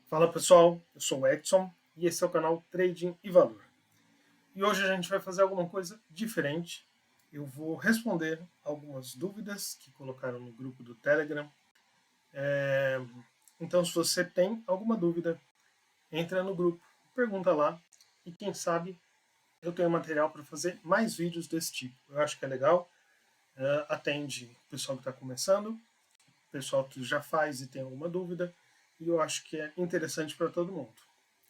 Fala pessoal, eu sou o Edson e esse é o canal Trading e Valor. E hoje a gente vai fazer alguma coisa diferente. Eu vou responder algumas dúvidas que colocaram no grupo do Telegram. É, Então, se você tem alguma dúvida, entra no grupo, pergunta lá e quem sabe eu tenho material para fazer mais vídeos desse tipo. Eu acho que é legal, atende o pessoal que está começando, o pessoal que já faz e tem alguma dúvida, e eu acho que é interessante para todo mundo.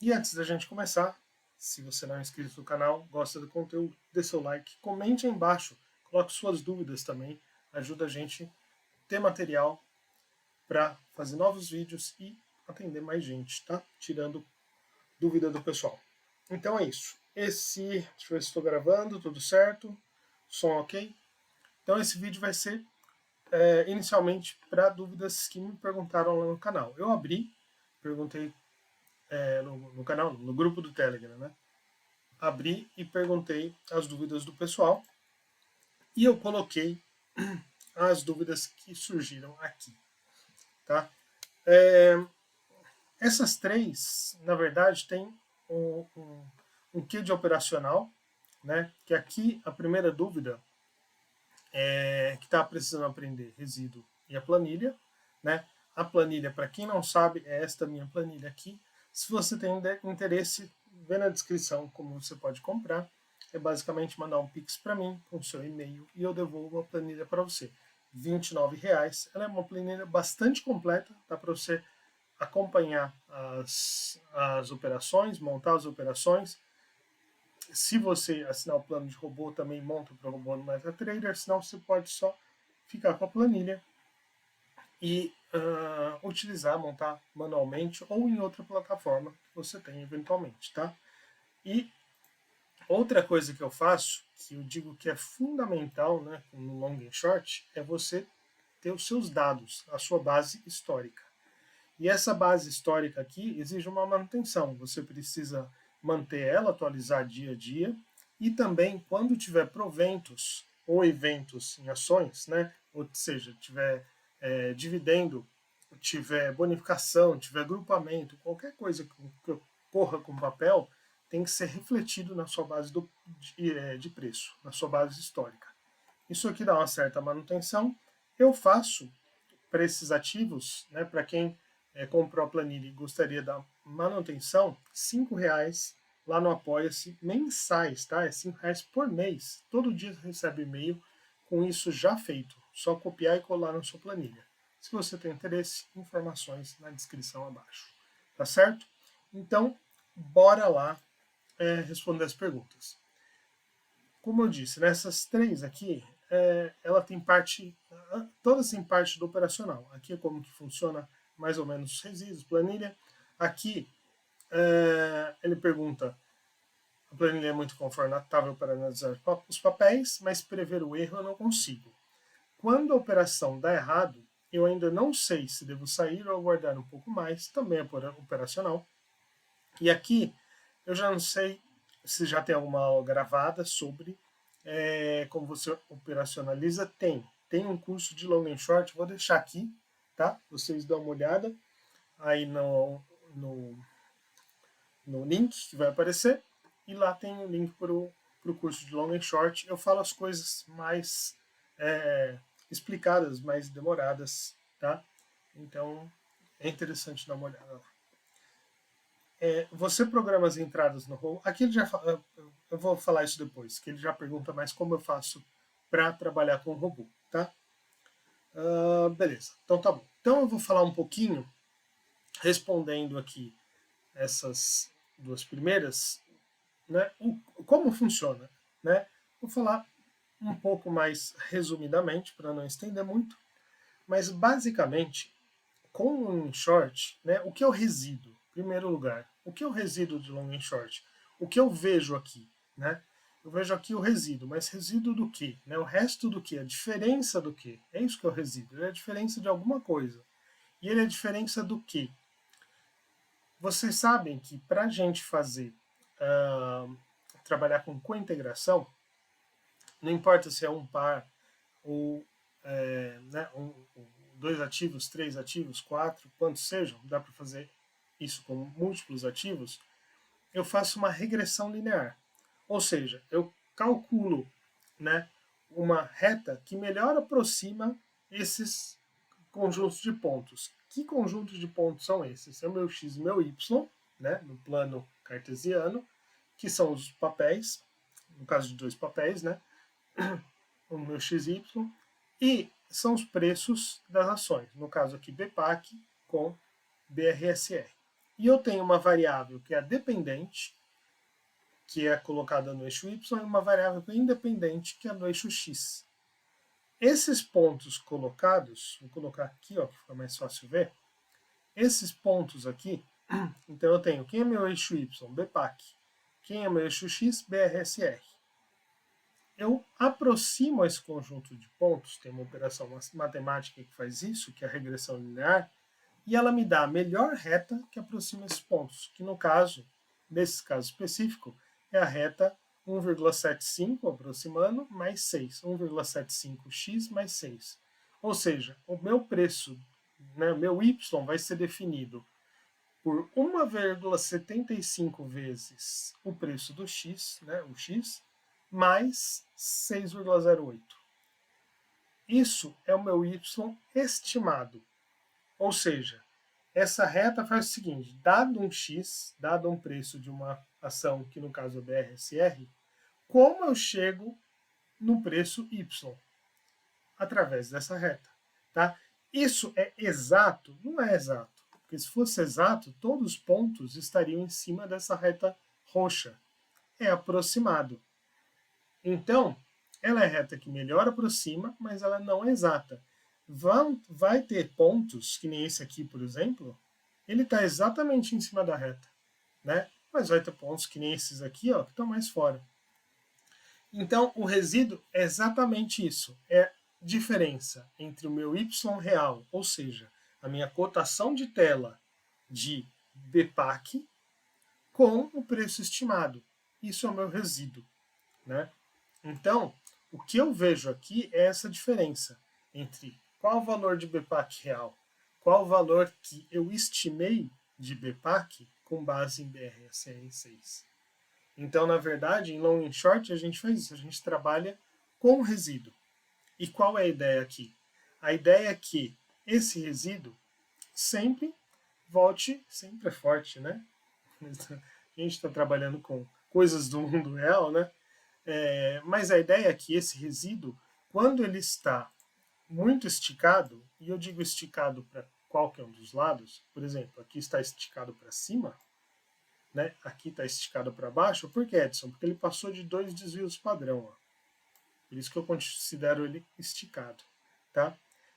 E antes da gente começar, se você não é inscrito no canal, gosta do conteúdo, dê seu like, comente aí embaixo, coloque suas dúvidas também, ajuda a gente a ter material para fazer novos vídeos e atender mais gente, tá? Tirando dúvida do pessoal. Então é isso. Deixa eu ver se estou gravando, tudo certo, som ok. Então esse vídeo vai ser inicialmente para dúvidas que me perguntaram lá no canal. Eu abri, perguntei no canal, no grupo do Telegram, né? Abri e perguntei as dúvidas do pessoal e eu coloquei as dúvidas que surgiram aqui, tá? É, Essas três, na verdade, tem um quê de operacional, né? Que aqui a primeira dúvida é que está precisando aprender resíduo e a planilha, né? A planilha, para quem não sabe, é esta minha planilha aqui. Se você tem interesse, vê na descrição como você pode comprar. É basicamente mandar um pix para mim com o seu e-mail e eu devolvo a planilha para você. R$ 29. Ela é uma planilha bastante completa, dá para você acompanhar as operações, montar as operações. Se você assinar o plano de robô, também monta para o robô no MetaTrader, senão você pode só ficar com a planilha e utilizar, montar manualmente ou em outra plataforma que você tem eventualmente, tá? E outra coisa que eu faço, que eu digo que é fundamental, né, no long and short, é você ter os seus dados, a sua base histórica. E essa base histórica aqui exige uma manutenção. Você precisa manter ela, atualizar dia a dia. E também, quando tiver proventos ou eventos em ações, né? Ou seja, tiver dividendo, tiver bonificação, tiver agrupamento, qualquer coisa que ocorra com papel, tem que ser refletido na sua base de preço, na sua base histórica. Isso aqui dá uma certa manutenção. Eu faço para esses ativos, né, para quem comprou a planilha e gostaria da manutenção, R$ 5 lá no Apoia-se, mensais, tá? É R$ 5 por mês. Todo dia você recebe e-mail com isso já feito. Só copiar e colar na sua planilha. Se você tem interesse, informações na descrição abaixo. Tá certo? Então, bora lá responder as perguntas. Como eu disse, nessas três aqui, ela tem parte, todas têm parte do operacional. Aqui é como que funciona mais ou menos os resíduos, planilha. Aqui ele pergunta, a planilha é muito confortável para analisar os papéis, mas prever o erro eu não consigo. Quando a operação dá errado, eu ainda não sei se devo sair ou aguardar um pouco mais, também é operacional. E aqui eu já não sei se já tem alguma aula gravada sobre como você operacionaliza. Tem um curso de long and short, vou deixar aqui, tá? Vocês dão uma olhada aí no, no link que vai aparecer, e lá tem o link para o curso de long and short. Eu falo as coisas mais explicadas, mais demoradas, tá? Então é interessante dar uma olhada lá. Você programa as entradas no robô. Aqui ele já eu vou falar isso depois, que ele já pergunta mais como eu faço para trabalhar com o robô, tá? Beleza, então tá bom. Então eu vou falar um pouquinho, respondendo aqui essas duas primeiras, né? Como funciona, né? Vou falar um pouco mais resumidamente, para não estender muito, mas basicamente, com o long short, né, o que é o resíduo? Em primeiro lugar, o que é o resíduo de long short? O que eu vejo aqui, né? Eu vejo aqui o resíduo, mas resíduo do quê? Né? O resto do quê? A diferença do quê? É isso que é o resíduo, é a diferença de alguma coisa. E ele é a diferença do quê? Vocês sabem que para a gente fazer, trabalhar com cointegração, não importa se é um par ou né, dois ativos, três ativos, quatro, quantos sejam, dá para fazer isso com múltiplos ativos, eu faço uma regressão linear. Ou seja, eu calculo, né, uma reta que melhor aproxima esses conjuntos de pontos. Que conjuntos de pontos são esses? É o meu x e meu y, né, no plano cartesiano, que são os papéis, no caso de dois papéis, né, o meu XY, e são os preços das ações, no caso aqui BPAC com BRSR. E eu tenho uma variável que é dependente, que é colocada no eixo Y, e uma variável independente, que é no eixo X. Esses pontos colocados, vou colocar aqui, ó, que fica mais fácil ver, esses pontos aqui, então eu tenho quem é meu eixo Y, BPAC, quem é meu eixo X, BRSR. Eu aproximo esse conjunto de pontos, tem uma operação matemática que faz isso, que é a regressão linear, e ela me dá a melhor reta que aproxima esses pontos, que no caso, nesse caso específico, é a reta 1,75 aproximando mais 6, 1,75x mais 6. Ou seja, o meu preço, né, meu y vai ser definido por 1,75 vezes o preço do x, né, o x, mais 6,08. Isso é o meu y estimado. Ou seja, essa reta faz o seguinte, dado um x, dado um preço de uma ação, que no caso é BRSR, como eu chego no preço y? Através dessa reta. Tá? Isso é exato? Não é exato. Porque se fosse exato, todos os pontos estariam em cima dessa reta roxa. É aproximado. Então, ela é reta que melhor aproxima, mas ela não é exata. Vai ter pontos, que nem esse aqui, por exemplo, ele está exatamente em cima da reta, né? Mas vai ter pontos que nem esses aqui, ó, que estão mais fora. Então, o resíduo é exatamente isso. É diferença entre o meu y real, ou seja, a minha cotação de tela de BPAC, com o preço estimado. Isso é o meu resíduo, né? Então, o que eu vejo aqui é essa diferença entre qual o valor de BPAC real, qual o valor que eu estimei de BPAC com base em BRSR6. Então, na verdade, em long and short, a gente faz isso, a gente trabalha com o resíduo. E qual é a ideia aqui? A ideia é que esse resíduo sempre volte, sempre é forte, né? A gente está trabalhando com coisas do mundo real, né? Mas a ideia é que esse resíduo, quando ele está muito esticado, e eu digo esticado para qualquer um dos lados, por exemplo, aqui está esticado para cima, né? Aqui está esticado para baixo, por que, Edson? Porque ele passou de 2 desvios padrão. Ó. Por isso que eu considero ele esticado. Tá?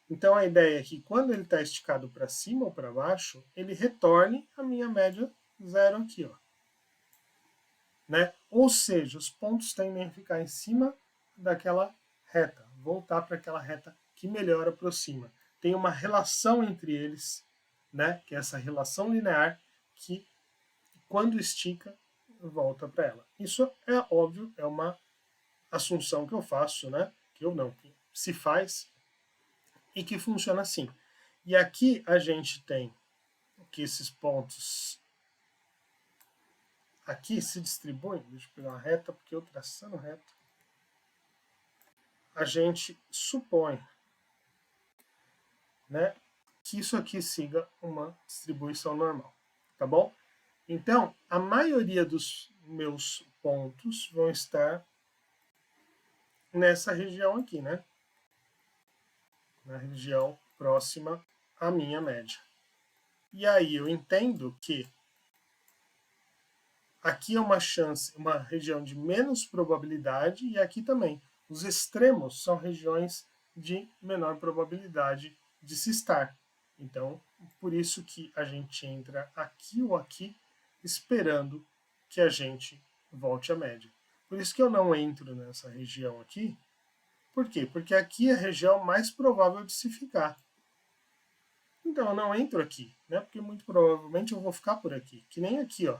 Então a ideia é que quando ele está esticado para cima ou para baixo, ele retorne a minha média zero aqui. Ó. Né? Ou seja, os pontos tendem a ficar em cima daquela reta, voltar para aquela reta que melhor aproxima. Tem uma relação entre eles, né? Que é essa relação linear que, quando estica, volta para ela. Isso é óbvio, é uma assunção que eu faço, né? Que eu não, que se faz e que funciona assim. E aqui a gente tem que esses pontos aqui se distribuem, deixa eu pegar uma reta, porque eu traçando reta, a gente supõe, né, que isso aqui siga uma distribuição normal, tá bom? Então, a maioria dos meus pontos vão estar nessa região aqui, né? Na região próxima à minha média. E aí eu entendo que aqui é uma chance, uma região de menos probabilidade, e aqui também. Os extremos são regiões de menor probabilidade de se estar. Então, por isso que a gente entra aqui ou aqui, esperando que a gente volte à média. Por isso que eu não entro nessa região aqui. Por quê? Porque aqui é a região mais provável de se ficar. Então, eu não entro aqui, né? Porque muito provavelmente eu vou ficar por aqui. Que nem aqui, ó.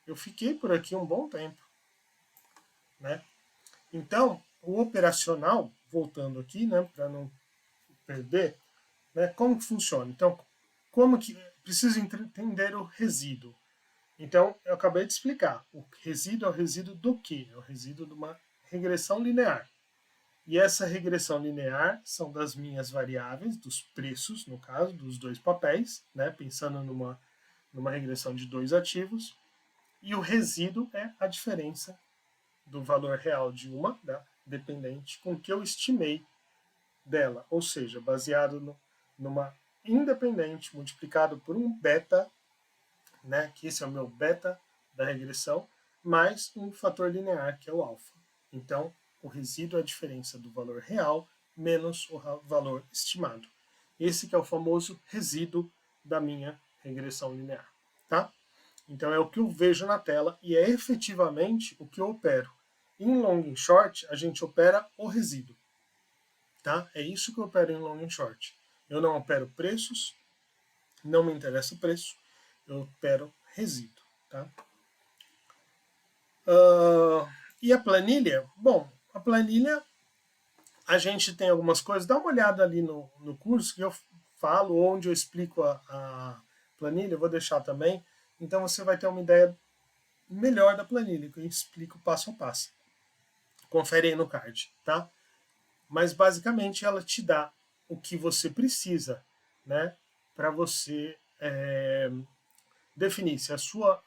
Eu fiquei por aqui um bom tempo, né? Então, o operacional, voltando aqui, né, para não perder, né, como que funciona? Então, como que preciso entender o resíduo. Então, eu acabei de explicar. O resíduo é o resíduo do quê? É o resíduo de uma regressão linear. E essa regressão linear são das minhas variáveis, dos preços, no caso, dos dois papéis, né? Pensando numa regressão de dois ativos. E o resíduo é a diferença do valor real de uma, da dependente, com que eu estimei dela. Ou seja, baseado numa independente multiplicado por um beta, né, que esse é o meu beta da regressão, mais um fator linear, que é o alfa. Então, o resíduo é a diferença do valor real menos o valor estimado. Esse que é o famoso resíduo da minha regressão linear. Tá? Então, é o que eu vejo na tela e é efetivamente o que eu opero. Em long and short, a gente opera o resíduo. Tá? É isso que eu opero em long and short. Eu não opero preços, não me interessa o preço, eu opero resíduo. Tá? E a planilha? Bom, a planilha, a gente tem algumas coisas, dá uma olhada ali no curso que eu falo, onde eu explico a planilha, eu vou deixar também, então você vai ter uma ideia melhor da planilha, que eu explico passo a passo. Confere aí no card, tá? Mas basicamente ela te dá o que você precisa, né, para você definir se a sua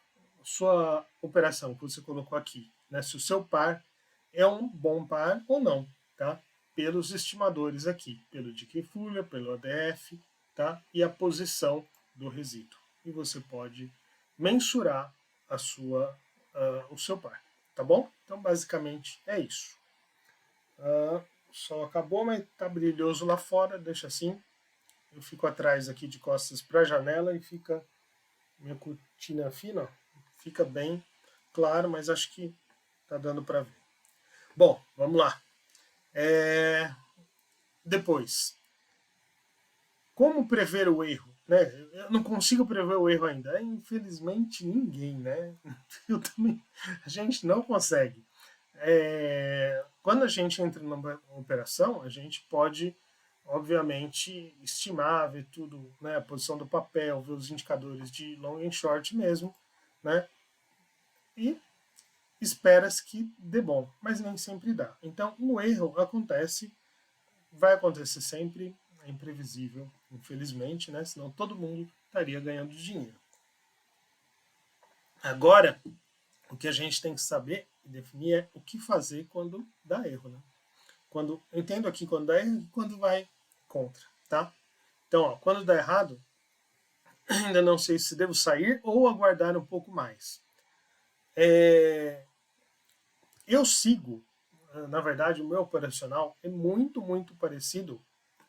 operação que você colocou aqui, né, se o seu par é um bom par ou não, tá? Pelos estimadores aqui, pelo Dickey Fuller, pelo ADF, tá? E a posição do resíduo. E você pode mensurar o seu par, tá bom? Então basicamente é isso. O sol acabou, mas tá brilhoso lá fora, deixa assim. Eu fico atrás aqui de costas para a janela e fica minha cortina fina, ó, fica bem claro, mas acho que tá dando para ver. Bom, vamos lá. Depois, como prever o erro? Né? Eu não consigo prever o erro ainda. Infelizmente, ninguém, né? Eu também, a gente não consegue. Quando a gente entra numa operação, a gente pode, obviamente, estimar, ver tudo, né, a posição do papel, ver os indicadores de long and short mesmo, né, e espera-se que dê bom, mas nem sempre dá. Então, o erro acontece, vai acontecer sempre, é imprevisível, infelizmente, né, senão todo mundo estaria ganhando dinheiro. Agora, o que a gente tem que saber e definir é o que fazer quando dá erro, né? Eu entendo aqui quando dá erro e quando vai contra, tá? Então, ó, quando dá errado, ainda não sei se devo sair ou aguardar um pouco mais. Eu sigo, na verdade, o meu operacional é muito, muito parecido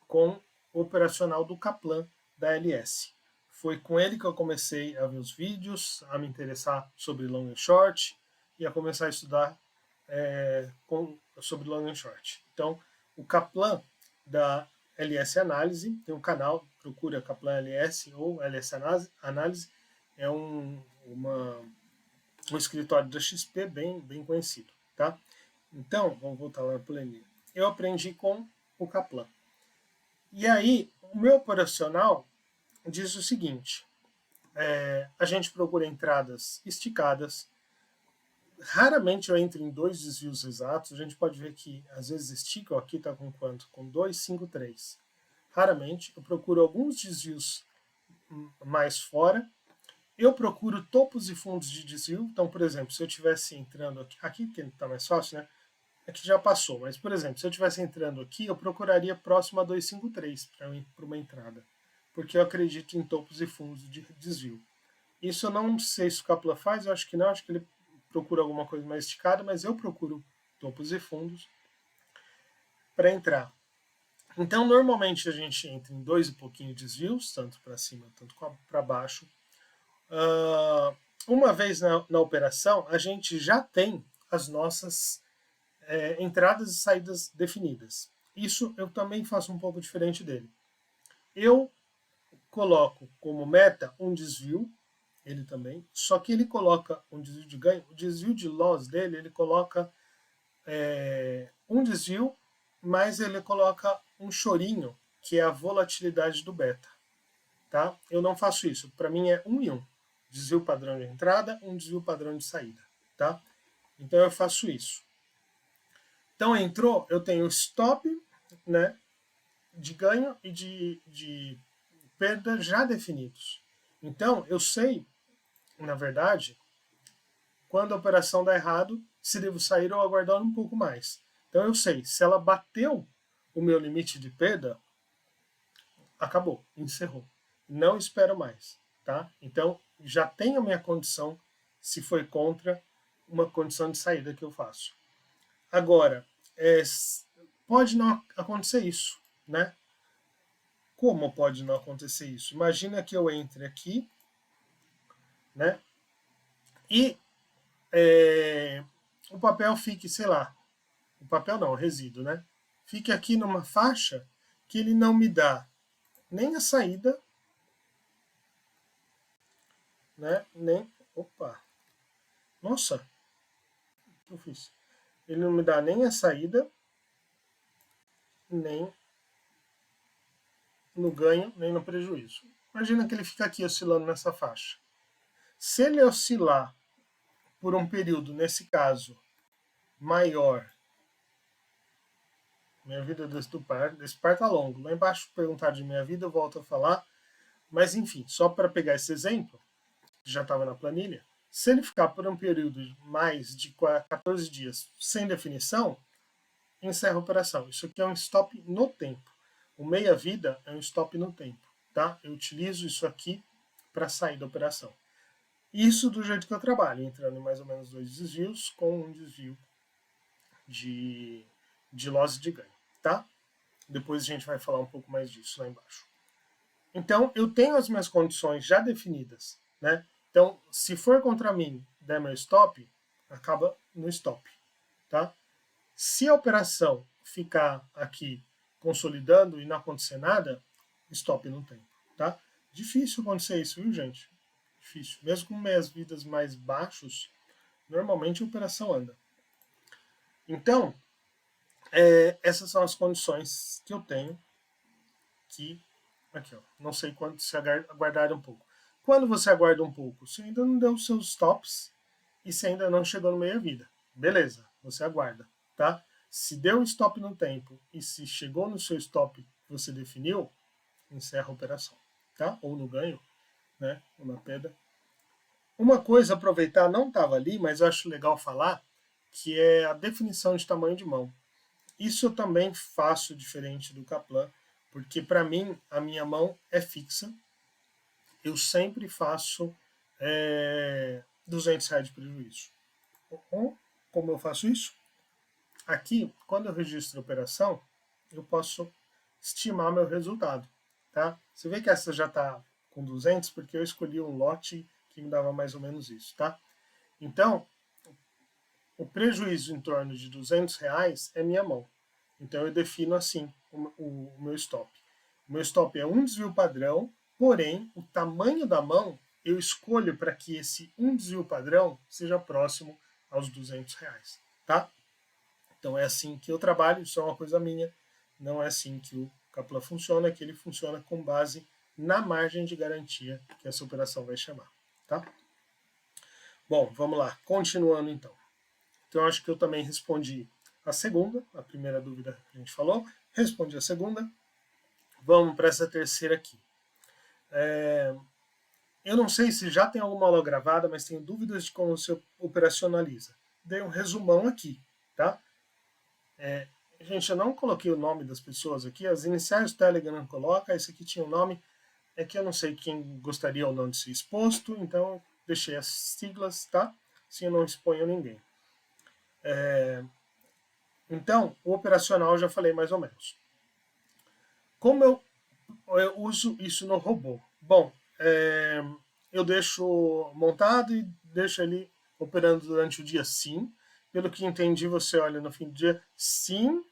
com o operacional do Kaplan da LS. Foi com ele que eu comecei a ver os vídeos, a me interessar sobre long and short e a começar a estudar sobre long and short. Então, o Kaplan da LS Análise, tem um canal, procura Kaplan LS ou LS Análise, é um escritório da XP bem conhecido. Tá? Então, vamos voltar lá para o planilha. Eu aprendi com o Kaplan. E aí, o meu operacional diz o seguinte, a gente procura entradas esticadas, raramente eu entro em dois desvios exatos, a gente pode ver que às vezes estica, aqui está com quanto? Com 2, 5, 3. Raramente, eu procuro alguns desvios mais fora, eu procuro topos e fundos de desvio, então, por exemplo, se eu estivesse entrando aqui que está mais fácil, né? Aqui já passou, mas, por exemplo, se eu estivesse entrando aqui, eu procuraria próximo a 253 para uma entrada, porque eu acredito em topos e fundos de desvio. Isso eu não sei se o Kaplan faz, eu acho que não, acho que ele procura alguma coisa mais esticada, mas eu procuro topos e fundos para entrar. Então, normalmente a gente entra em 2 e pouquinho desvios, tanto para cima, tanto para baixo. Uma vez na operação, a gente já tem as nossas entradas e saídas definidas. Isso eu também faço um pouco diferente dele. Eu coloco como meta um desvio, ele também, só que ele coloca um desvio de ganho, o desvio de loss dele, ele coloca um desvio, mas ele coloca um chorinho, que é a volatilidade do beta. tá? Eu não faço isso. Para mim é 1 e 1. Desvio padrão de entrada, um desvio padrão de saída, tá? Então eu faço isso. Então entrou, eu tenho stop, né, de ganho e de perda já definidos. Então eu sei, na verdade, quando a operação dá errado, se devo sair ou aguardar um pouco mais. Então eu sei, se ela bateu o meu limite de perda, acabou, encerrou. Não espero mais, tá? Então já tenho a minha condição, se foi contra uma condição de saída que eu faço. Agora, pode não acontecer isso, né? Como pode não acontecer isso? Imagina que eu entre aqui, né? E o papel fique, sei lá, o papel não, o resíduo, né? Fique aqui numa faixa que ele não me dá nem a saída, né? Nem, opa, nossa, o que eu fiz? Ele não me dá nem a saída, nem no ganho, nem no prejuízo. Imagina que ele fica aqui oscilando nessa faixa. Se ele oscilar por um período, nesse caso, maior, minha vida desse par está longo. Lá embaixo, perguntar de minha vida, eu volto a falar. Mas, enfim, só para pegar esse exemplo, que já estava na planilha, se ele ficar por um período de mais de 14 dias sem definição, encerra a operação. Isso aqui é um stop no tempo. O meia-vida é um stop no tempo. Tá? Eu utilizo isso aqui para sair da operação. Isso do jeito que eu trabalho, entrando em mais ou menos 2 desvios com um desvio de loss de ganho, tá? Depois a gente vai falar um pouco mais disso lá embaixo. Então, eu tenho as minhas condições já definidas, né? Então, se for contra mim, der meu stop, acaba no stop, tá? Se a operação ficar aqui consolidando e não acontecer nada, stop no tempo, tá? Difícil acontecer isso, viu, gente? Difícil. Mesmo com meias vidas mais baixos, normalmente a operação anda. Então, essas são as condições que eu tenho que, aqui ó, não sei quanto se aguardar um pouco. Quando você aguarda um pouco, você ainda não deu os seus stops e você ainda não chegou no meia-vida. Beleza, você aguarda, tá? Se deu stop no tempo e se chegou no seu stop que você definiu, encerra a operação, tá? Ou no ganho, né? Ou na perda. Uma coisa, aproveitar, não estava ali, mas eu acho legal falar, que é a definição de tamanho de mão. Isso eu também faço diferente do Kaplan, porque para mim a minha mão é fixa. Eu sempre faço R$200 de prejuízo. Como eu faço isso? Aqui, quando eu registro a operação, eu posso estimar meu resultado. Tá? Você vê que essa já está com 200 porque eu escolhi um lote que me dava mais ou menos isso. Tá? Então, o prejuízo em torno de R$200 é minha mão. Então eu defino assim o meu stop. O meu stop é um desvio padrão, porém o tamanho da mão eu escolho para que esse um desvio padrão seja próximo aos R$200, tá? Então é assim que eu trabalho, isso é uma coisa minha, não é assim que o Kaplan funciona, que ele funciona com base na margem de garantia que essa operação vai chamar, tá? Bom, vamos lá, continuando então. Então acho que eu também respondi a segunda, a primeira dúvida que a gente falou, respondi a segunda. Vamos para essa terceira aqui. Eu não sei se já tem alguma aula gravada, mas tenho dúvidas de como você operacionaliza. Dei um resumão aqui, tá? Gente, eu não coloquei o nome das pessoas aqui, as iniciais do Telegram coloca, esse aqui tinha o nome, é que eu não sei quem gostaria ou não de ser exposto, então deixei as siglas, tá? Assim eu não exponho ninguém. Então, o operacional eu já falei mais ou menos. Como eu uso isso no robô? Bom, eu deixo montado e deixo ele operando durante o dia, sim. Pelo que entendi, você olha no fim do dia, sim,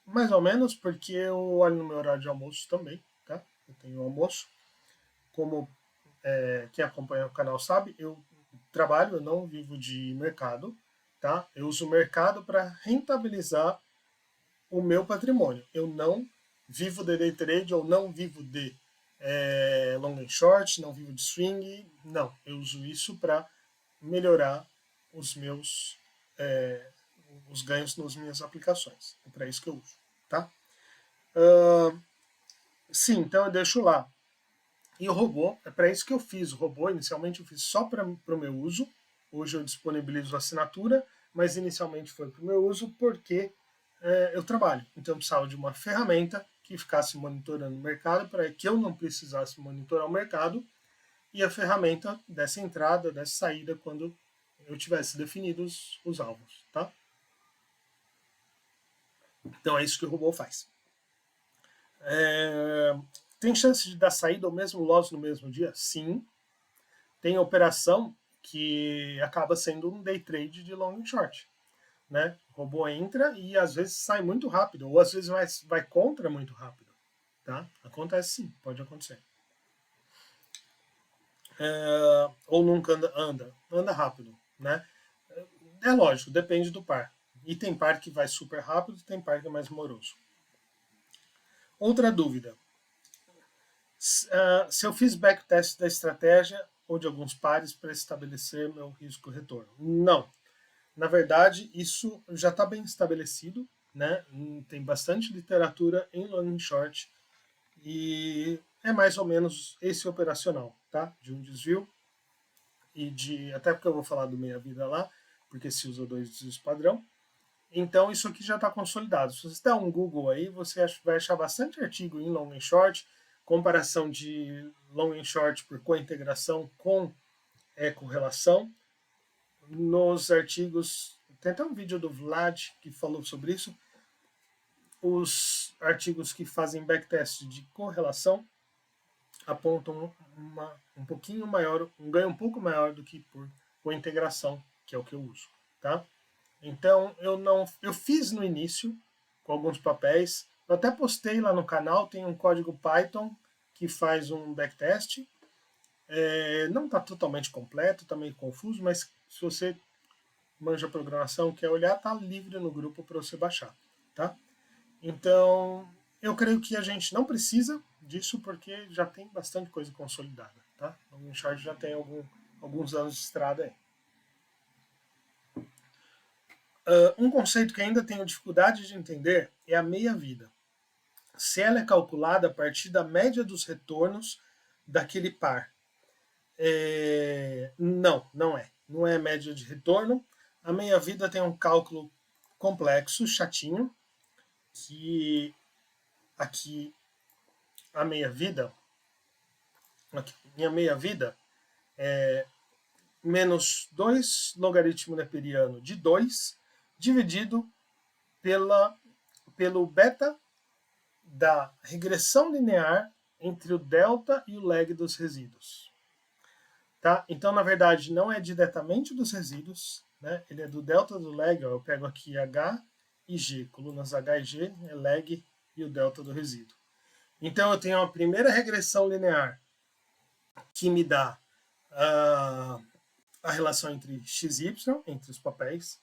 mais ou menos, porque eu olho no meu horário de almoço também, tá? Eu tenho almoço. Como quem acompanha o canal sabe, eu trabalho, eu não vivo de mercado, tá? Eu uso o mercado para rentabilizar o meu patrimônio. Eu não vivo de day trade ou não vivo de long and short, não vivo de swing. Não, eu uso isso para melhorar os meus os ganhos nas minhas aplicações. É para isso que eu uso, tá? Sim, então eu deixo lá. E o robô, é para isso que eu fiz. O robô, inicialmente, eu fiz só para o meu uso. Hoje eu disponibilizo a assinatura, mas inicialmente foi para o meu uso porque eu trabalho. Então eu precisava de uma ferramenta que ficasse monitorando o mercado para que eu não precisasse monitorar o mercado e a ferramenta desse entrada, desse saída quando eu tivesse definido os alvos, tá? Então é isso que o robô faz. Tem chance de dar saída ou mesmo loss no mesmo dia? Sim. Tem operação que acaba sendo um day trade de long e short. Né? O robô entra e às vezes sai muito rápido, ou às vezes vai contra muito rápido. Tá? Acontece sim, pode acontecer. Ou nunca anda rápido. Né? É lógico, depende do par. E tem par que vai super rápido, tem par que é mais moroso. Outra dúvida. Se eu fiz backtest da estratégia ou de alguns pares para estabelecer meu risco-retorno. Não. Na verdade, isso já está bem estabelecido, né? Tem bastante literatura em long and short e é mais ou menos esse operacional, tá? De um desvio e de até porque eu vou falar do meia vida lá, porque se usa 2 desvios padrão. Então isso aqui já está consolidado. Se você der um Google aí, você vai achar bastante artigo em long and short, comparação de long and short por cointegração com correlação. Nos artigos, tem até um vídeo do Vlad que falou sobre isso. Os artigos que fazem backtest de correlação apontam um pouquinho maior, um ganho um pouco maior do que por cointegração, que é o que eu uso, tá? Então eu fiz no início com alguns papéis. Eu até postei lá no canal, tem um código Python que faz um backtest. Não está totalmente completo, está meio confuso, mas se você manja programação, quer olhar, está livre no grupo para você baixar, tá? Então, eu creio que a gente não precisa disso porque já tem bastante coisa consolidada, tá? O Short já tem alguns anos de estrada aí. Um conceito que ainda tenho dificuldade de entender é a meia-vida. Se ela é calculada a partir da média dos retornos daquele par. Não é. Não é média de retorno. A meia-vida tem um cálculo complexo, chatinho, que aqui a meia-vida, minha meia-vida é menos 2 logaritmo neperiano de 2 dividido pelo beta da regressão linear entre o delta e o lag dos resíduos. Tá? Então, na verdade, não é diretamente dos resíduos, né? Ele é do delta do lag. Ó, eu pego aqui H e G, colunas H e G, é lag e o delta do resíduo. Então, eu tenho a primeira regressão linear que me dá a relação entre x e y, entre os papéis.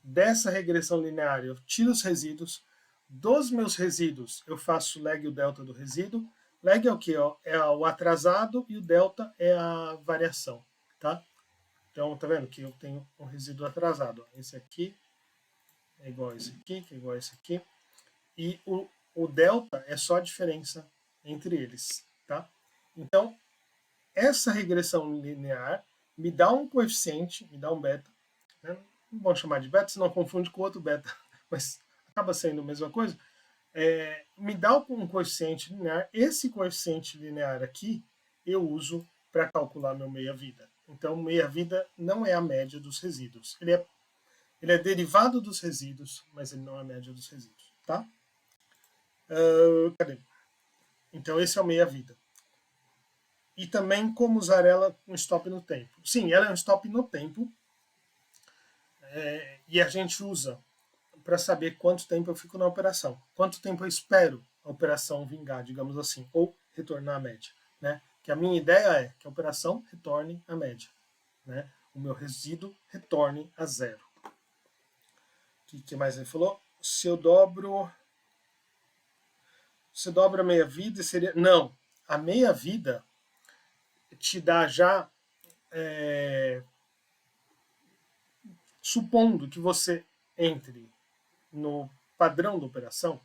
Dessa regressão linear, eu tiro os resíduos. Dos meus resíduos, eu faço lag e o delta do resíduo. Lag é o que? É o atrasado e o delta é a variação, tá? Então, tá vendo que eu tenho um resíduo atrasado. Esse aqui é igual a esse aqui, que é igual a esse aqui. E o delta é só a diferença entre eles, tá? Então, essa regressão linear me dá um coeficiente, me dá um beta, né? Não vamos chamar de beta, senão confunde com outro beta, mas acaba sendo a mesma coisa. Me dá um coeficiente linear. Esse coeficiente linear aqui eu uso para calcular meu meia-vida. Então, meia-vida não é a média dos resíduos. Ele é derivado dos resíduos, mas ele não é a média dos resíduos, tá? Cadê? Então, esse é o meia-vida. E também como usar ela um stop no tempo. Sim, ela é um stop no tempo. E a gente usa para saber quanto tempo eu fico na operação. Quanto tempo eu espero a operação vingar, digamos assim, ou retornar à média. Né? Que a minha ideia é que a operação retorne à média. Né? O meu resíduo retorne a zero. O que mais ele falou? Se eu dobro a meia-vida, seria... Não. a meia-vida te dá já, supondo que você entre no padrão da operação,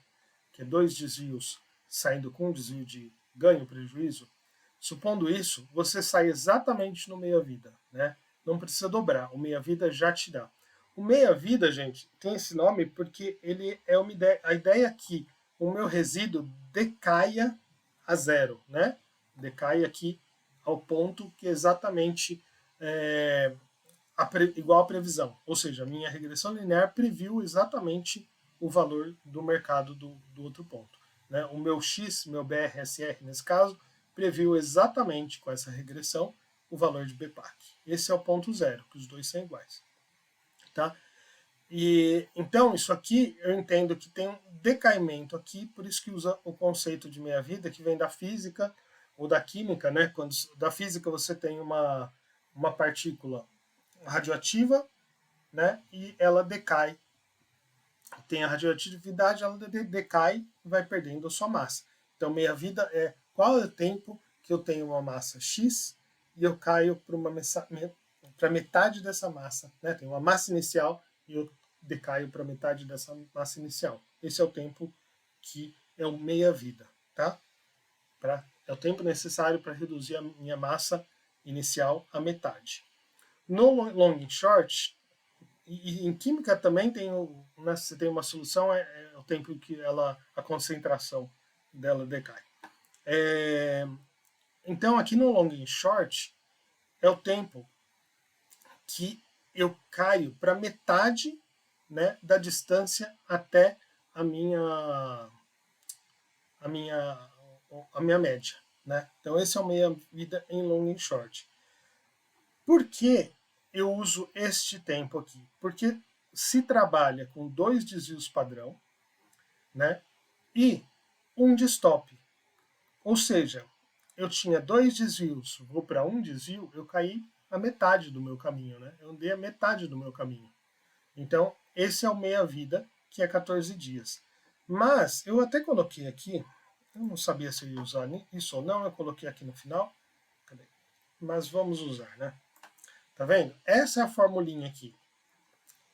que é 2 desvios saindo com um desvio de ganho-prejuízo, supondo isso, você sai exatamente no meia-vida, né? Não precisa dobrar, o meia-vida já te dá. O meia-vida, gente, tem esse nome porque ele é uma ideia, a ideia é que o meu resíduo decaia a zero, né? Decai aqui ao ponto que é exatamente igual à previsão. Ou seja, a minha regressão linear previu exatamente o valor do mercado do outro ponto. Né? O meu X, meu BRSR nesse caso, previu exatamente com essa regressão o valor de BPAC. Esse é o ponto zero, que os dois são iguais. Tá? E então isso aqui eu entendo que tem um decaimento aqui, por isso que usa o conceito de meia-vida que vem da física ou da química, né? Quando da física você tem uma partícula radioativa, né? E ela decai, tem a radioatividade, ela decai e vai perdendo a sua massa. Então meia-vida é qual é o tempo que eu tenho uma massa X e eu caio para metade dessa massa, né? Tem uma massa inicial e eu decaio para metade dessa massa inicial. Esse é o tempo que é o meia-vida, tá? É o tempo necessário para reduzir a minha massa inicial à metade. No long and short, e em química também tem, né, você tem uma solução, é o tempo que a concentração dela decai. Então aqui no long and short é o tempo que eu caio para metade, né, da distância até a minha média, né? Então esse é o meia-vida em long and short. Por que eu uso este tempo aqui? Porque se trabalha com 2 desvios padrão, né, e um de stop. Ou seja, eu tinha 2 desvios, vou para um desvio, eu caí a metade do meu caminho, né? Eu andei a metade do meu caminho. Então, esse é o meia-vida, que é 14 dias. Mas, eu até coloquei aqui, eu não sabia se eu ia usar isso ou não, eu coloquei aqui no final. Cadê? Mas vamos usar, né? Tá vendo? Essa é a formulinha aqui.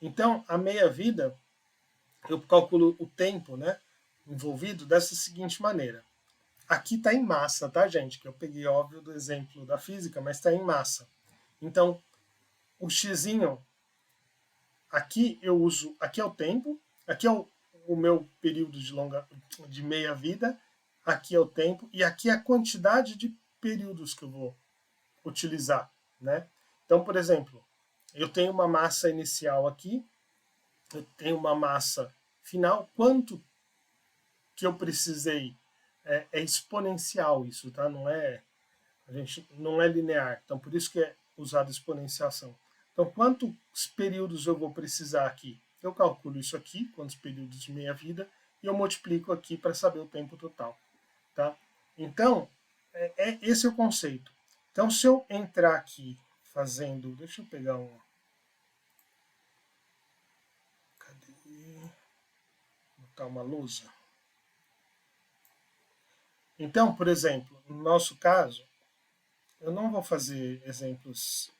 Então, a meia-vida, eu calculo o tempo, né, envolvido dessa seguinte maneira. Aqui está em massa, tá, gente? Que eu peguei, óbvio, do exemplo da física, mas está em massa. Então, o xzinho, aqui eu uso, aqui é o tempo, aqui é o meu período de meia-vida, aqui é o tempo, e aqui é a quantidade de períodos que eu vou utilizar, né? Então, por exemplo, eu tenho uma massa inicial aqui, eu tenho uma massa final, quanto que eu precisei? É exponencial isso, tá? Não é linear, então por isso que é usado exponenciação. Então, quantos períodos eu vou precisar aqui? Eu calculo isso aqui, quantos períodos de meia-vida, e eu multiplico aqui para saber o tempo total, tá? Então, esse é o conceito. Então, se eu entrar aqui fazendo, deixa eu pegar botar uma lousa. Então, por exemplo, no nosso caso, eu não vou fazer exemplos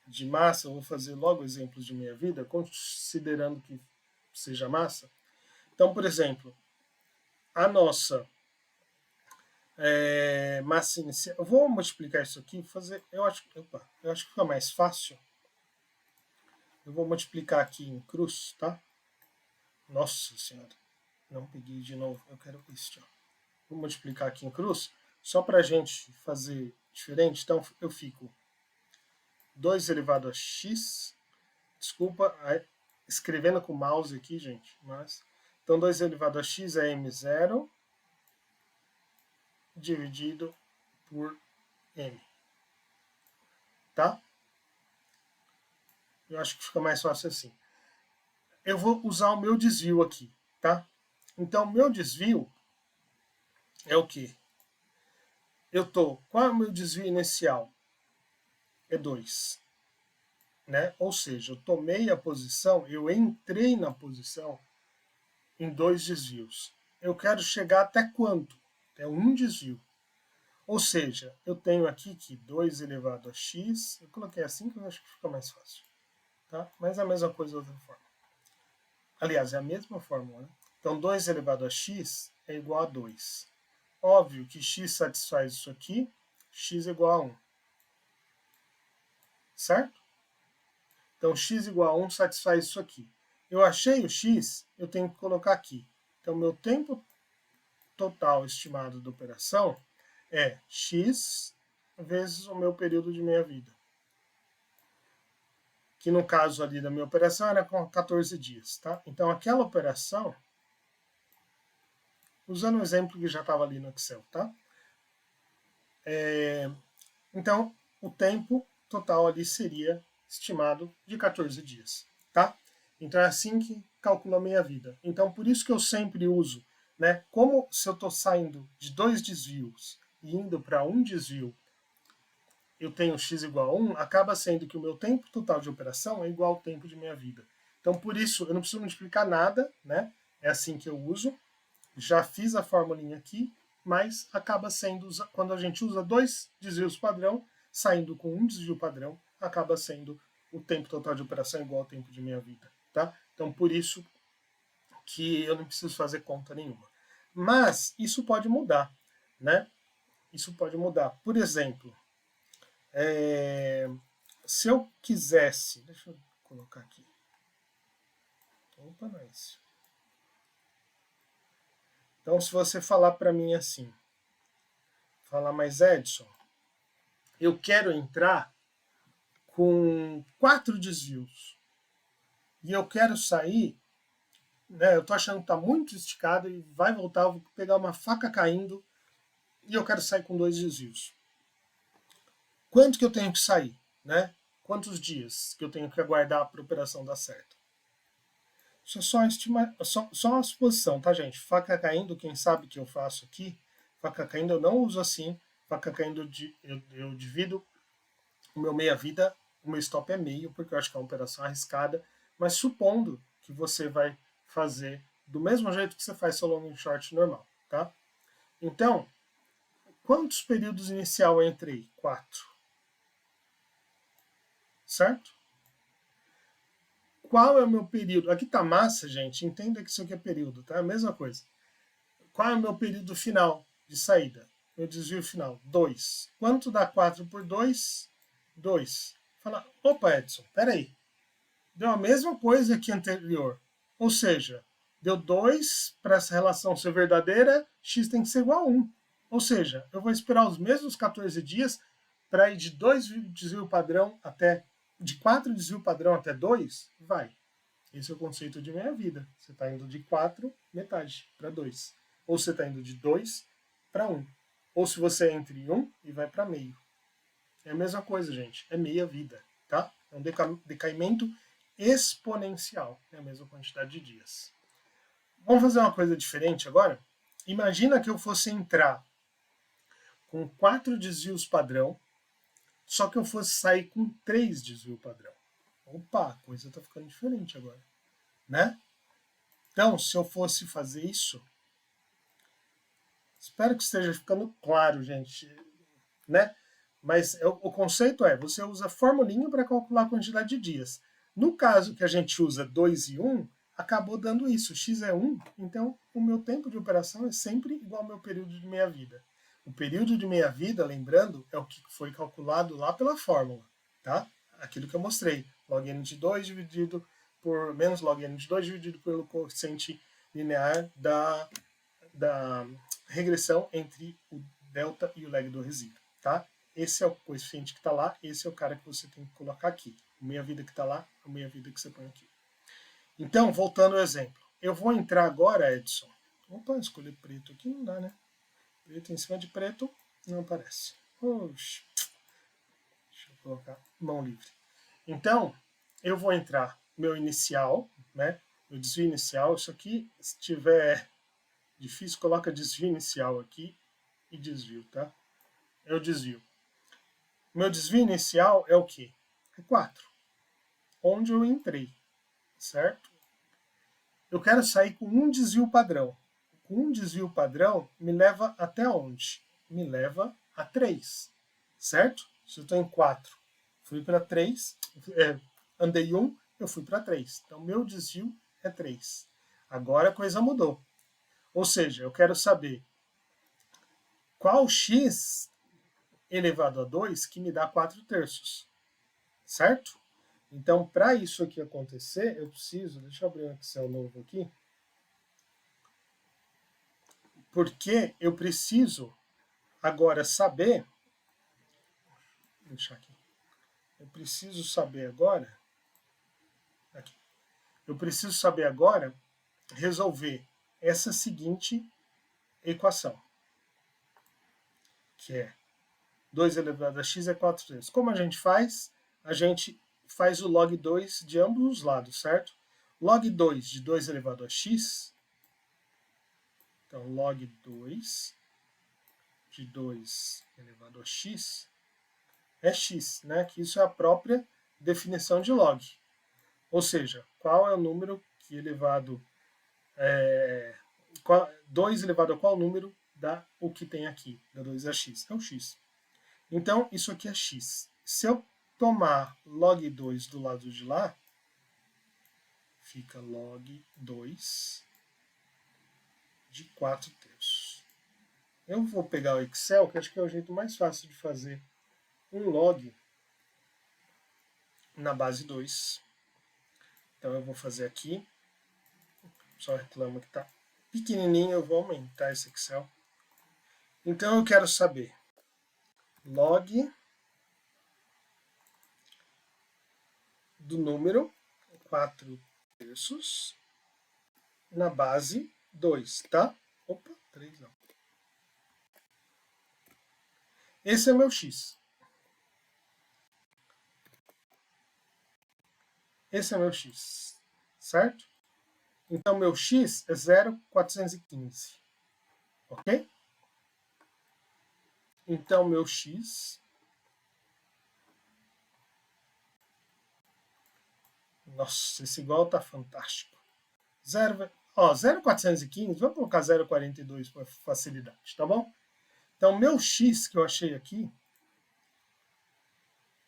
de massa, eu vou fazer logo exemplos de meia-vida, considerando que seja massa. Então, por exemplo, a nossa massa inicial. Eu vou multiplicar isso aqui, eu acho que fica mais fácil. Eu vou multiplicar aqui em cruz, tá? Nossa Senhora, não peguei de novo, eu quero isso. Ó. Vou multiplicar aqui em cruz, só para a gente fazer diferente. Então, eu fico 2 elevado a x, desculpa, escrevendo com o mouse aqui, gente, mas... Então, 2 elevado a x é m0 dividido por m. Tá? Eu acho que fica mais fácil assim. Eu vou usar o meu desvio aqui, tá? Então, meu desvio é o quê? Qual é o meu desvio inicial? É 2. Né? Ou seja, eu tomei a posição, eu entrei na posição em 2 desvios. Eu quero chegar até quanto? Até um desvio. Ou seja, eu tenho aqui que 2 elevado a x, eu coloquei assim que eu acho que fica mais fácil. Tá? Mas é a mesma coisa de outra forma. Aliás, é a mesma fórmula. Né? Então, 2 elevado a x é igual a 2. Óbvio que x satisfaz isso aqui, x é igual a 1. Certo? Então, x igual a 1 satisfaz isso aqui. Eu achei o x, eu tenho que colocar aqui. Então, meu tempo total estimado da operação é x vezes o meu período de meia-vida. Que no caso ali da minha operação era com 14 dias. Tá? Então, aquela operação, usando o exemplo que já estava ali no Excel, tá? Então, o tempo total ali seria estimado de 14 dias, tá? Então é assim que calcula a meia-vida. Então por isso que eu sempre uso, né? Como se eu estou saindo de 2 desvios e indo para um desvio, eu tenho x igual a 1, acaba sendo que o meu tempo total de operação é igual ao tempo de meia-vida. Então por isso eu não preciso multiplicar nada, né? É assim que eu uso. Já fiz a formulinha aqui, mas acaba sendo, quando a gente usa 2 desvios padrão, saindo com um desvio padrão, acaba sendo o tempo total de operação igual ao tempo de meia-vida. Tá? Então, por isso que eu não preciso fazer conta nenhuma. Mas isso pode mudar, né? Isso pode mudar. Por exemplo, se eu quisesse... Deixa eu colocar aqui. Opa, não é isso. Então, se você falar para mim assim, falar, mas Edson, eu quero entrar com 4 desvios e eu quero sair, né, eu tô achando que tá muito esticado e vai voltar, eu vou pegar uma faca caindo e eu quero sair com 2 desvios. Quanto que eu tenho que sair? Né? Quantos dias que eu tenho que aguardar para a operação dar certo? Isso é só uma suposição, tá, gente? Faca caindo, quem sabe que eu faço aqui, faca caindo eu não uso assim, faca caindo eu divido o meu meia-vida, o meu stop é meio, porque eu acho que é uma operação arriscada, mas supondo que você vai fazer do mesmo jeito que você faz seu long short normal, tá? Então, quantos períodos inicial eu entrei? 4. Certo? Qual é o meu período? Aqui tá massa, gente. Entenda que isso aqui é período, tá? A mesma coisa. Qual é o meu período final de saída? Meu desvio final? 2. Quanto dá 4 por 2? 2. Fala, opa, Edson, peraí. Deu a mesma coisa que anterior. Ou seja, deu 2 para essa relação ser verdadeira, x tem que ser igual a 1. Ou seja, eu vou esperar os mesmos 14 dias para ir de 2 desvio padrão até de 4 desvio padrão até 2? Vai. Esse é o conceito de meia-vida. Você está indo de 4, metade, para 2. Ou você está indo de 2 para 1. Ou se você é entre 1 e vai para meio. É a mesma coisa, gente. É meia-vida. Tá? É um decaimento exponencial. É a mesma quantidade de dias. Vamos fazer uma coisa diferente agora? Imagina que eu fosse entrar com 4 desvios padrão, só que eu fosse sair com 3 desvios padrão. Opa, a coisa está ficando diferente agora, né? Então, se eu fosse fazer isso, espero que esteja ficando claro, gente, né? Mas o conceito é, você usa a formulinha para calcular a quantidade de dias. No caso que a gente usa 2 e 1, acabou dando isso. X é 1, então o meu tempo de operação é sempre igual ao meu período de meia-vida. O período de meia-vida, lembrando, é o que foi calculado lá pela fórmula, tá? Aquilo que eu mostrei. Log n de 2 dividido por menos log n de 2 dividido pelo coeficiente linear da regressão entre o delta e o lag do resíduo, tá? Esse é o coeficiente que está lá, esse é o cara que você tem que colocar aqui. A meia-vida que está lá, a meia-vida que você põe aqui. Então, voltando ao exemplo. Eu vou entrar agora, Edson. Opa, escolher preto aqui não dá, né? Preto em cima de preto não aparece. Oxi. Deixa eu colocar mão livre. Então, eu vou entrar meu inicial, né? Meu desvio inicial. Isso aqui, se tiver difícil, coloca desvio inicial aqui e desvio, tá? É o desvio. Meu desvio inicial é o quê? É 4. Onde eu entrei, certo? Eu quero sair com um desvio padrão. Com um desvio padrão, me leva até onde? Me leva a 3, certo? Se eu estou em 4, fui para 3, andei 1, eu fui para 3. Então, meu desvio é 3. Agora a coisa mudou. Ou seja, eu quero saber qual x elevado a 2 que me dá 4/3, certo? Então, para isso aqui acontecer, eu preciso... Deixa eu abrir um Excel novo aqui. Porque eu preciso agora saber... Vou deixar aqui. Eu preciso saber agora... Aqui. Eu preciso saber agora resolver essa seguinte equação, que é 2 elevado a x é 4/3. Como a gente faz? A gente faz o log 2 de ambos os lados, certo? Log 2 de 2 elevado a x, então log 2 de 2 elevado a x é x, né? Que isso é a própria definição de log. Ou seja, qual é o número que elevado... 2 elevado a qual número dá o que tem aqui, dá 2 a x, é o x. Então, isso aqui é x. Se eu tomar log 2 do lado de lá, fica log 2 de 4/3. Eu vou pegar o Excel, que acho que é o jeito mais fácil de fazer um log na base 2. Então, eu vou fazer aqui. Só reclama que está pequenininho, eu vou aumentar esse Excel. Então, eu quero saber log do número 4/3 na base 2, tá? Opa, 3 não. Esse é meu x. Esse é meu x, certo? Então, meu x é 0,415, ok? Então, meu x... Nossa, esse igual tá fantástico. 0,415, vamos colocar 0,42 para facilidade, tá bom? Então, meu x que eu achei aqui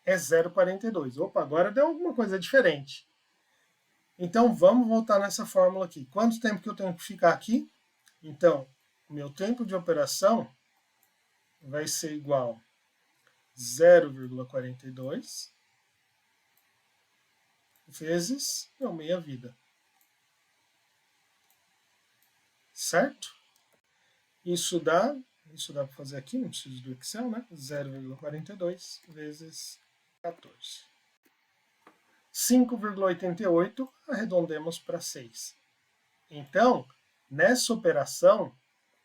é 0,42. Opa, agora deu alguma coisa diferente. Então, vamos voltar nessa fórmula aqui. Quanto tempo que eu tenho que ficar aqui? Então, meu tempo de operação vai ser igual a 0,42 vezes meu meia-vida. Certo? Isso dá para fazer aqui, não preciso do Excel, né? 0,42 vezes 14. 5,88, arredondemos para 6. Então, nessa operação,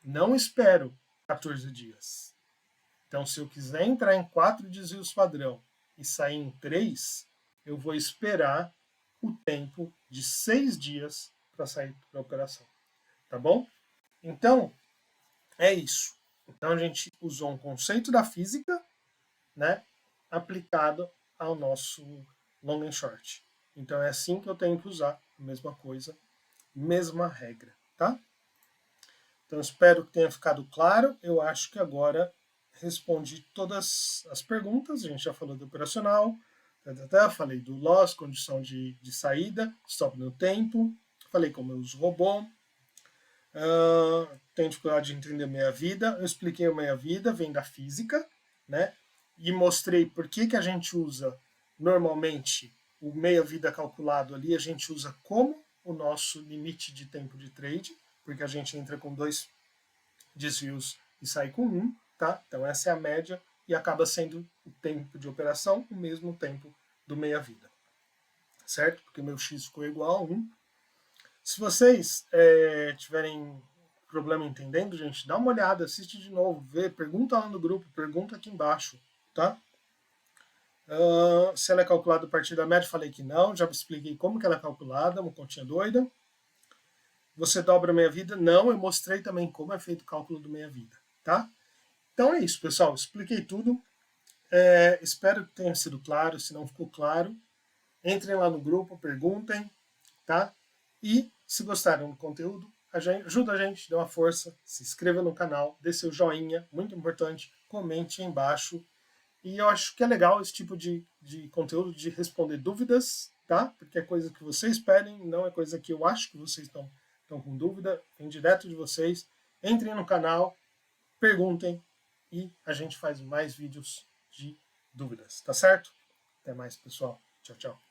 não espero 14 dias. Então, se eu quiser entrar em 4 desvios padrão e sair em 3, eu vou esperar o tempo de 6 dias para sair da operação. Tá bom? Então, é isso. Então, a gente usou um conceito da física, né, aplicado ao nosso long and short. Então, é assim que eu tenho que usar a mesma coisa, mesma regra, tá? Então, espero que tenha ficado claro. Eu acho que agora respondi todas as perguntas. A gente já falou do operacional, falei do loss, condição de saída, stop no tempo, falei como eu uso robô, tenho dificuldade de entender meia-vida. Eu expliquei a meia-vida, vem da física, né? E mostrei por que a gente usa normalmente o meia-vida calculado ali, a gente usa como o nosso limite de tempo de trade, porque a gente entra com 2 desvios e sai com 1, tá? Então essa é a média e acaba sendo o tempo de operação o mesmo tempo do meia-vida, certo? Porque meu x ficou igual a 1. Se vocês tiverem problema entendendo, gente, dá uma olhada, assiste de novo, vê, pergunta lá no grupo, pergunta aqui embaixo, tá? Se ela é calculada a partir da média, falei que não, já expliquei como que ela é calculada, uma continha doida. Você dobra a meia-vida? Não, eu mostrei também como é feito o cálculo do meia-vida, tá? Então é isso, pessoal, expliquei tudo. Espero que tenha sido claro, se não ficou claro, entrem lá no grupo, perguntem, tá? E se gostaram do conteúdo, ajuda a gente, dê uma força, se inscreva no canal, dê seu joinha, muito importante, comente aí embaixo. E eu acho que é legal esse tipo de conteúdo de responder dúvidas, tá? Porque é coisa que vocês pedem, não é coisa que eu acho que vocês estão com dúvida, vem direto de vocês. Entrem no canal, perguntem e a gente faz mais vídeos de dúvidas, tá certo? Até mais, pessoal. Tchau, tchau.